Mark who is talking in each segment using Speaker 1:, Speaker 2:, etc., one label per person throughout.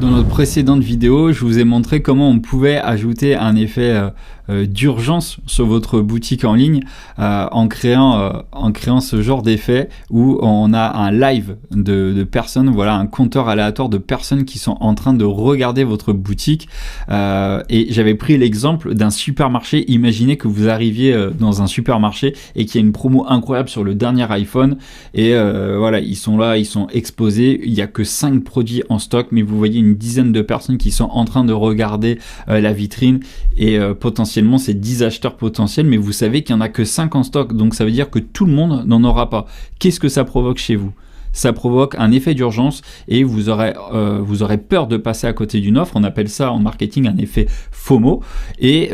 Speaker 1: Dans notre précédente vidéo, je vous ai montré comment on pouvait ajouter un effet d'urgence sur votre boutique en ligne en créant ce genre d'effet où on a un live de personnes, voilà, un compteur aléatoire de personnes qui sont en train de regarder votre boutique. Et j'avais pris l'exemple d'un supermarché. Imaginez que vous arriviez dans un supermarché et qu'il y a une promo incroyable sur le dernier iPhone et voilà, ils sont là, ils sont exposés, il n'y a que 5 produits en stock, mais vous voyez une dizaine de personnes qui sont en train de regarder la vitrine et potentiellement c'est 10 acheteurs potentiels, mais vous savez qu'il n'y en a que 5 en stock, donc ça veut dire que tout le monde n'en aura pas. Qu'est-ce que ça provoque chez vous ? Ça provoque un effet d'urgence et vous aurez peur de passer à côté d'une offre. On appelle ça en marketing un effet FOMO. Et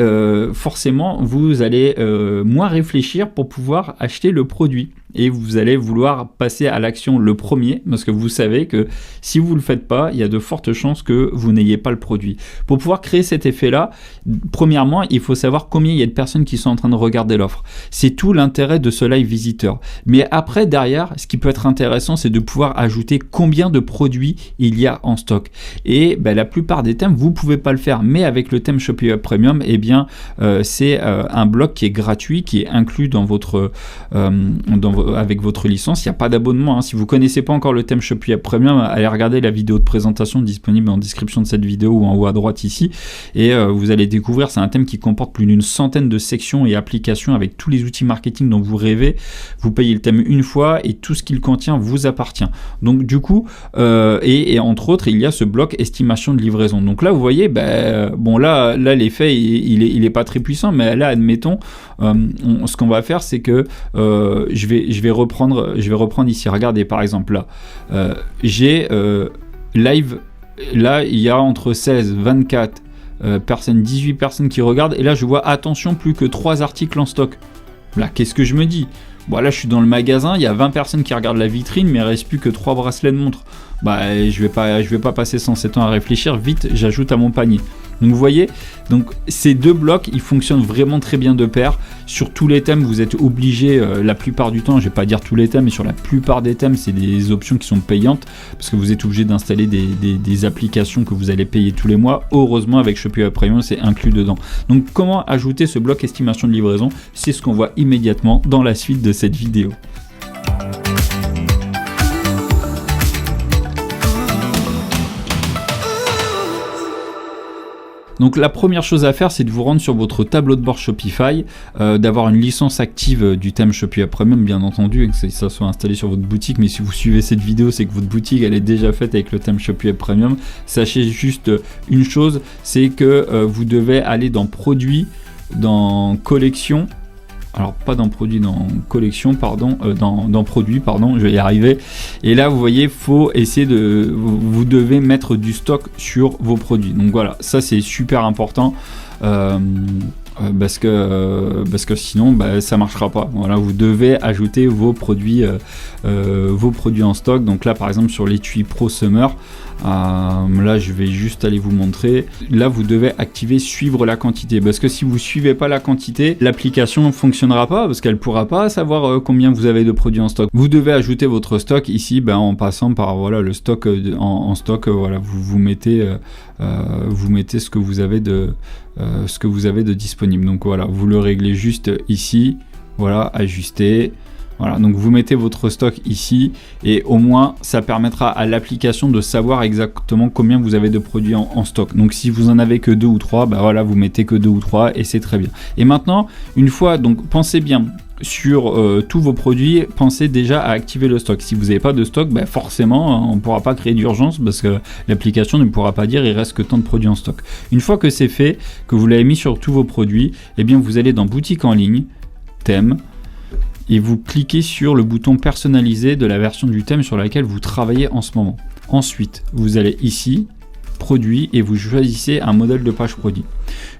Speaker 1: forcément, vous allez moins réfléchir pour pouvoir acheter le produit. Et vous allez vouloir passer à l'action le premier parce que vous savez que si vous ne le faites pas, il y a de fortes chances que vous n'ayez pas le produit. Pour pouvoir créer cet effet-là, premièrement, il faut savoir combien il y a de personnes qui sont en train de regarder l'offre. C'est tout l'intérêt de ce live visiteur. Mais après, derrière, ce qui peut être intéressant, c'est de pouvoir ajouter combien de produits il y a en stock. Et la plupart des thèmes, vous ne pouvez pas le faire. Mais avec le thème Shopee Web Premium, eh bien, c'est un bloc qui est gratuit, qui est inclus dans votre avec votre licence. Il n'y a pas d'abonnement. Si vous ne connaissez pas encore le thème Shopee Web Premium, allez regarder la vidéo de présentation disponible en description de cette vidéo ou en haut à droite ici. Et vous allez découvrir, c'est un thème qui comporte plus d'une centaine de sections et applications avec tous les outils marketing dont vous rêvez. Vous payez le thème une fois et tout ce qu'il contient vous appartient. Donc du coup, et entre autres, il y a ce bloc estimation de livraison. Donc là, vous voyez, bon là l'effet, il est pas très puissant, mais là, admettons, ce qu'on va faire, c'est que je vais reprendre ici. Regardez, par exemple, là, j'ai live, là, il y a entre 16, 24 personnes, 18 personnes qui regardent, et là, je vois, attention, plus que 3 articles en stock. Là, qu'est-ce que je me dis ? Bon, là, je suis dans le magasin, il y a 20 personnes qui regardent la vitrine, mais il ne reste plus que 3 bracelets de montre. Je vais pas passer 107 ans à réfléchir, vite, j'ajoute à mon panier. Donc vous voyez, donc ces deux blocs, ils fonctionnent vraiment très bien de pair. Sur tous les thèmes, vous êtes obligé, la plupart du temps, je vais pas dire tous les thèmes, mais sur la plupart des thèmes, c'est des options qui sont payantes, parce que vous êtes obligé d'installer des applications que vous allez payer tous les mois. Heureusement, avec Shopee Web Premium, c'est inclus dedans. Donc comment ajouter ce bloc estimation de livraison ? C'est ce qu'on voit immédiatement dans la suite de cette vidéo. Donc la première chose à faire, c'est de vous rendre sur votre tableau de bord Shopify, d'avoir une licence active du thème Shopee Web Premium, bien entendu, et que ça soit installé sur votre boutique. Mais si vous suivez cette vidéo, c'est que votre boutique elle est déjà faite avec le thème Shopee Web Premium. Sachez juste une chose, c'est que vous devez aller dans Produits, dans Collection. Alors pas dans produit, dans collection, pardon, dans produit, pardon, je vais y arriver. Et là, vous voyez, faut essayer vous devez mettre du stock sur vos produits. Donc voilà, ça c'est super important. Parce que sinon ça marchera pas. Voilà, vous devez ajouter vos produits en stock. Donc là par exemple sur l'étui Pro Summer, là je vais juste aller vous montrer. Là vous devez activer suivre la quantité, parce que si vous suivez pas la quantité, l'application ne fonctionnera pas, parce qu'elle pourra pas savoir combien vous avez de produits en stock. Vous devez ajouter votre stock ici, en passant par voilà le stock en stock. Voilà, vous mettez ce que vous avez de disponible. Donc voilà, vous le réglez juste ici, voilà, ajuster. Voilà, donc vous mettez votre stock ici et au moins ça permettra à l'application de savoir exactement combien vous avez de produits en stock. Donc si vous en avez que 2 ou 3, voilà, vous mettez que 2 ou 3 et c'est très bien. Et maintenant, une fois, donc pensez bien sur tous vos produits, pensez déjà à activer le stock. Si vous n'avez pas de stock, forcément on ne pourra pas créer d'urgence, parce que l'application ne pourra pas dire il reste que tant de produits en stock. Une fois que c'est fait, que vous l'avez mis sur tous vos produits, eh bien vous allez dans boutique en ligne, thème, et vous cliquez sur le bouton personnalisé de la version du thème sur laquelle vous travaillez en ce moment. Ensuite, vous allez ici, produit, et vous choisissez un modèle de page produit.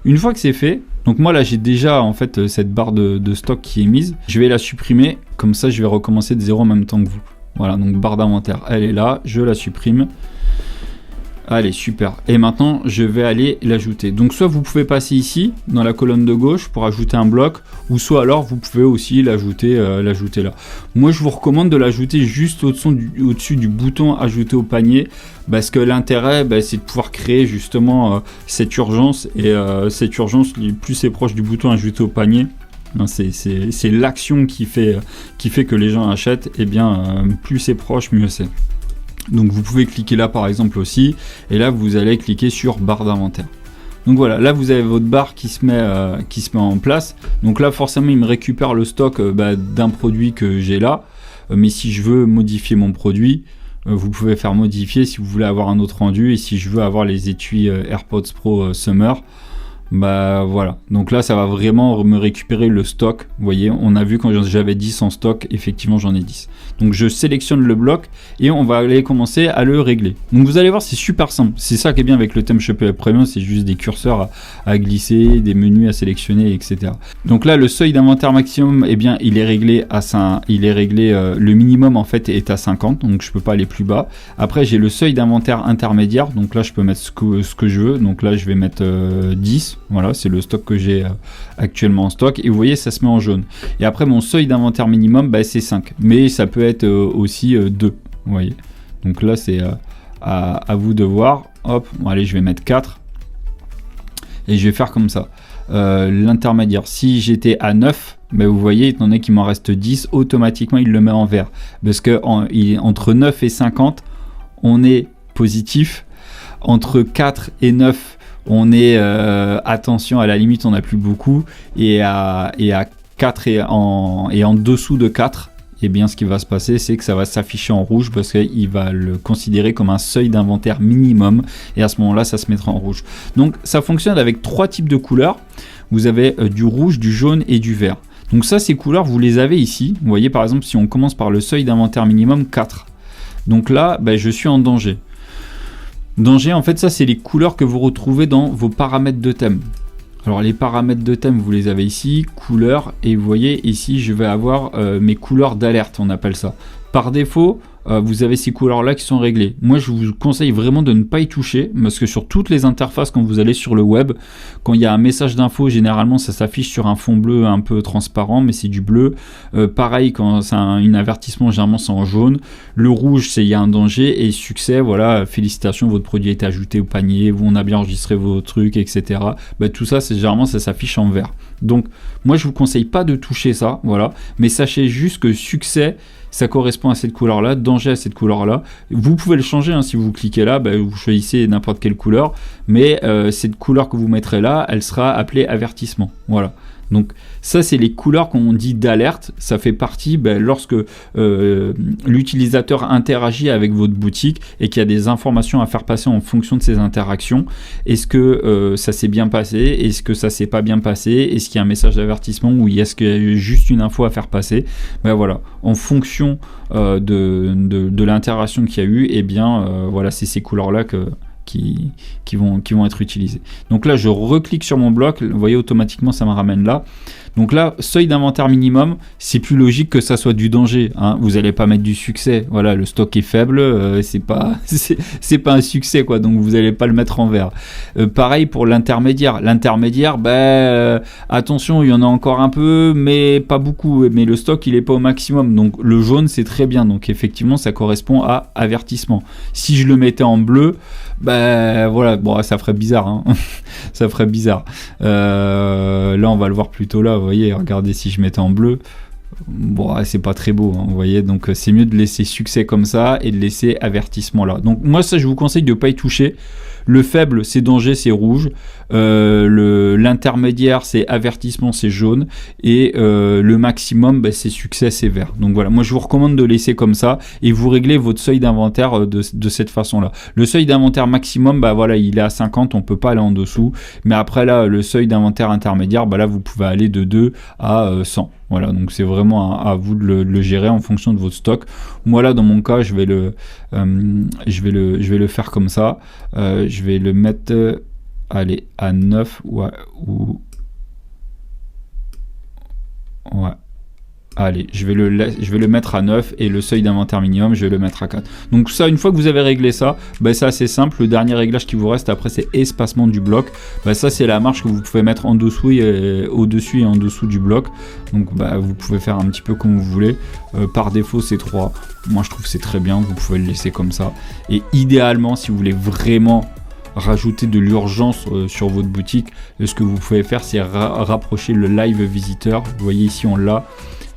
Speaker 1: Une fois que c'est fait, donc moi là j'ai déjà en fait cette barre de stock qui est mise, je vais la supprimer, comme ça je vais recommencer de zéro en même temps que vous. Voilà, donc barre d'inventaire, elle est là, je la supprime. Allez, super. Et maintenant, je vais aller l'ajouter. Donc, soit vous pouvez passer ici, dans la colonne de gauche, pour ajouter un bloc, ou soit alors vous pouvez aussi l'ajouter là. Moi, je vous recommande de l'ajouter juste au-dessus du bouton ajouter au panier, parce que l'intérêt, c'est de pouvoir créer justement cette urgence. Et cette urgence, plus c'est proche du bouton ajouter au panier, c'est l'action qui fait que les gens achètent, et bien plus c'est proche, mieux c'est. Donc vous pouvez cliquer là par exemple aussi, et là vous allez cliquer sur barre d'inventaire. Donc voilà, là vous avez votre barre qui se met en place. Donc là forcément il me récupère le stock d'un produit que j'ai là, mais si je veux modifier mon produit, vous pouvez faire modifier si vous voulez avoir un autre rendu, et si je veux avoir les étuis AirPods Pro Summer, voilà, donc là ça va vraiment me récupérer le stock. Vous voyez, on a vu quand j'avais 10 en stock, effectivement j'en ai 10. Donc je sélectionne le bloc et on va aller commencer à le régler. Donc vous allez voir, c'est super simple. C'est ça qui est bien avec le thème Shopify Premium, c'est juste des curseurs à glisser, des menus à sélectionner, etc. Donc là le seuil d'inventaire maximum, eh bien il est réglé le minimum en fait est à 50, donc je peux pas aller plus bas. Après j'ai le seuil d'inventaire intermédiaire, donc là je peux mettre ce que je veux. Donc là je vais mettre 10. Voilà, c'est le stock que j'ai actuellement en stock. Et vous voyez, ça se met en jaune. Et après, mon seuil d'inventaire minimum, c'est 5. Mais ça peut être aussi 2. Vous voyez. Donc là, c'est à vous de voir. Hop, bon, allez, je vais mettre 4. Et je vais faire comme ça. L'intermédiaire, si j'étais à 9, vous voyez, étant donné qu'il m'en reste 10, automatiquement, il le met en vert. Parce que entre 9 et 50, on est positif. Entre 4 et 9, on est attention, à la limite on n'a plus beaucoup, et à 4 et en dessous de 4, et bien ce qui va se passer, c'est que ça va s'afficher en rouge parce qu'il va le considérer comme un seuil d'inventaire minimum, et à ce moment là ça se mettra en rouge. Donc ça fonctionne avec 3 types de couleurs. Vous avez du rouge, du jaune et du vert. Donc ça, ces couleurs vous les avez ici. Vous voyez par exemple, si on commence par le seuil d'inventaire minimum 4, donc là je suis en danger. Danger, en fait, ça c'est les couleurs que vous retrouvez dans vos paramètres de thème. Alors les paramètres de thème, vous les avez ici, couleurs, et vous voyez ici je vais avoir mes couleurs d'alerte, on appelle ça. Par défaut, vous avez ces couleurs là qui sont réglées. Moi je vous conseille vraiment de ne pas y toucher, parce que sur toutes les interfaces, quand vous allez sur le web, quand il y a un message d'info, généralement ça s'affiche sur un fond bleu un peu transparent, mais c'est du bleu. Pareil, quand c'est un avertissement, généralement c'est en jaune. Le rouge, c'est il y a un danger, et succès, voilà, félicitations, votre produit a été ajouté au panier, on a bien enregistré vos trucs, etc. Tout ça, c'est généralement ça s'affiche en vert. Donc moi je vous conseille pas de toucher ça, voilà, mais sachez juste que succès, ça correspond à cette couleur là, danger à cette couleur là. Vous pouvez le changer, si vous cliquez là, vous choisissez n'importe quelle couleur, mais cette couleur que vous mettrez là, elle sera appelée avertissement, voilà. Donc ça c'est les couleurs qu'on dit d'alerte, ça fait partie lorsque l'utilisateur interagit avec votre boutique et qu'il y a des informations à faire passer en fonction de ces interactions. Est-ce que ça s'est bien passé? Est-ce que ça s'est pas bien passé? Est-ce qu'il y a un message d'avertissement ou est-ce qu'il y a juste une info à faire passer? Voilà, en fonction de l'interaction qu'il y a eu, et voilà, c'est ces couleurs là qui vont être utilisés. Donc là je reclique sur mon bloc, vous voyez, automatiquement ça me ramène là. Donc là, seuil d'inventaire minimum, c'est plus logique que ça soit du danger, vous n'allez pas mettre du succès, voilà, le stock est faible, c'est pas un succès quoi, donc vous n'allez pas le mettre en vert. Pareil pour l'intermédiaire, attention, il y en a encore un peu, mais pas beaucoup, mais le stock il est pas au maximum, donc le jaune c'est très bien, donc effectivement ça correspond à avertissement. Si je le mettais en bleu, voilà, bon, ça ferait bizarre, ça ferait bizarre. Là on va le voir plutôt là, vous voyez, regardez, si je mettais en bleu, bon, c'est pas très beau, vous voyez, donc c'est mieux de laisser succès comme ça et de laisser avertissement là. Donc moi ça je vous conseille de pas y toucher. Le faible c'est danger, c'est rouge, l'intermédiaire c'est avertissement, c'est jaune, et le maximum c'est succès, c'est vert. Donc voilà, moi je vous recommande de laisser comme ça et vous réglez votre seuil d'inventaire de cette façon là. Le seuil d'inventaire maximum, voilà, il est à 50, on peut pas aller en dessous, mais après là le seuil d'inventaire intermédiaire, là vous pouvez aller de 2 à 100. Voilà, donc c'est vraiment à vous de le gérer en fonction de votre stock. Moi là dans mon cas je vais le faire comme ça. Je vais le mettre allez, à 9 ouais, Allez, je vais le mettre à 9 et le seuil d'inventaire minimum, je vais le mettre à 4. Donc ça, une fois que vous avez réglé ça, bah, c'est assez simple. Le dernier réglage qui vous reste après, c'est espacement du bloc. Bah, ça, c'est la marge que vous pouvez mettre en dessous et au-dessus et en dessous du bloc. Donc bah, vous pouvez faire un petit peu comme vous voulez. Par défaut, c'est 3. Moi, je trouve que c'est très bien. Vous pouvez le laisser comme ça. Et idéalement, si vous voulez vraiment rajouter de l'urgence sur votre boutique, ce que vous pouvez faire, c'est rapprocher le live visiteur. Vous voyez ici, on l'a.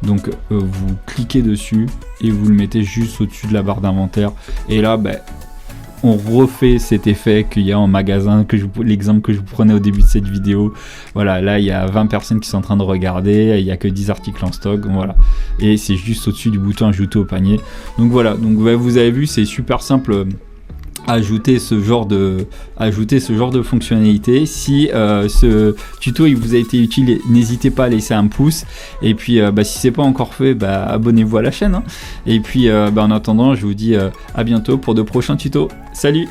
Speaker 1: Donc vous cliquez dessus et vous le mettez juste au-dessus de la barre d'inventaire. Et là, ben, on refait cet effet qu'il y a en magasin, l'exemple que je vous prenais au début de cette vidéo. Voilà, là il y a 20 personnes qui sont en train de regarder, il n'y a que 10 articles en stock, voilà. Et c'est juste au-dessus du bouton ajouter au panier. Donc voilà, donc ben, vous avez vu, c'est super simple. Ajouter ce genre de fonctionnalité. Si ce tuto il vous a été utile, n'hésitez pas à laisser un pouce, et puis si c'est pas encore fait, abonnez-vous à la chaîne, hein. Et puis en attendant, je vous dis à bientôt pour de prochains tutos. Salut!